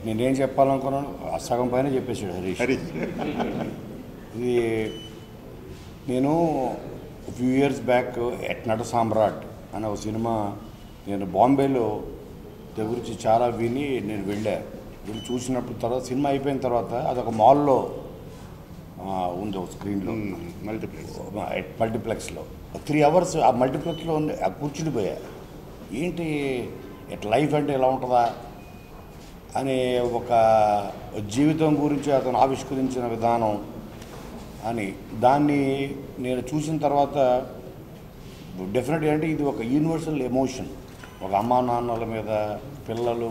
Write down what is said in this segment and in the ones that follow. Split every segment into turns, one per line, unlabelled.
నేనేం చెప్పాలనుకున్నాను సగం పైన చెప్పేసాడు హరీష్. ఇది నేను ఫ్యూ ఇయర్స్ బ్యాక్ ఎట్ నట సామ్రాట్ అనే ఒక సినిమా నేను బాంబేలో దగ్గర గురించి చాలా విని నేను వెళ్ళి చూసినప్పుడు తర్వాత సినిమా అయిపోయిన తర్వాత అదొక మాల్లో ఉంది ఒక స్క్రీన్లో మల్టీప్లెక్స్లో 3 hours ఆ మల్టీప్లెక్స్లో ఉంది కూర్చుండిపోయా. ఏంటి లైఫ్ అంటే ఎలా ఉంటుందా అనే ఒక జీవితం గురించి అతను ఆవిష్కరించిన విధానం అని దాన్ని నేను చూసిన తర్వాత డెఫినెట్గా అంటే ఇది ఒక యూనివర్సల్ ఎమోషన్. ఒక అమ్మా నాన్నల మీద పిల్లలు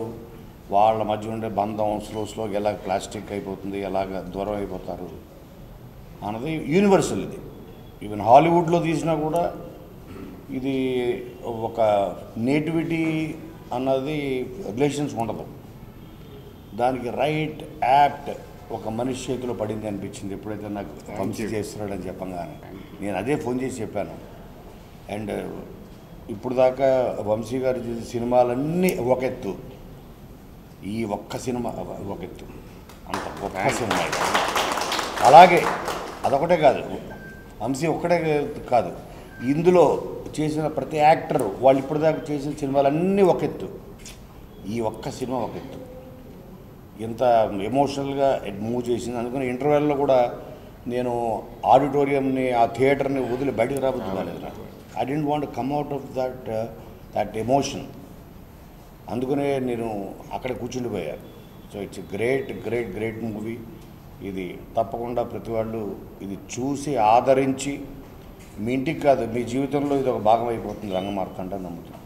వాళ్ళ మధ్య ఉండే బంధం స్లోగా ఎలా ప్లాస్టిక్ అయిపోతుంది, ఎలాగ దూరం అయిపోతారు అన్నది యూనివర్సల్. ఇది ఈవెన్ హాలీవుడ్లో తీసినా కూడా ఇది ఒక నేటివిటీ అన్నది రిలేషన్స్ ఉండదు. దానికి రైట్ యాప్ట్ ఒక మనిషి చేతిలో పడింది అనిపించింది ఎప్పుడైతే నాకు వంశీ చేస్తున్నాడని చెప్పగానే. నేను అదే ఫోన్ చేసి చెప్పాను. అండ్ ఇప్పుడు దాకా వంశీ గారు చేసే సినిమాలన్నీ ఒక ఎత్తు, ఈ ఒక్క సినిమా ఒక ఎత్తు, అంత గొప్ప సినిమా. అలాగే అదొకటే కాదు, వంశీ ఒక్కటే కాదు, ఇందులో చేసిన ప్రతి యాక్టర్ వాళ్ళు ఇప్పటిదాకా చేసిన సినిమాలన్నీ ఒక ఎత్తు, ఈ ఒక్క సినిమా ఒక ఎత్తు. ఎంత ఎమోషనల్గా మూవ్ చేసింది. అందుకని ఇంటర్వెల్లో కూడా నేను ఆడిటోరియంని ఆ థియేటర్ని వదిలి బయటకు రాబోతు కాలేదు. I didn't want come out of that emotion. అందుకనే నేను అక్కడ కూర్చుండిపోయాను. So it's great great great movie. ఇది తప్పకుండా ప్రతి వాళ్ళు ఇది చూసి ఆదరించి మీ ఇంటికి కాదు మీ జీవితంలో ఇది ఒక భాగం అయిపోతుంది రంగమార్తాండ నమ్ముతున్నాను.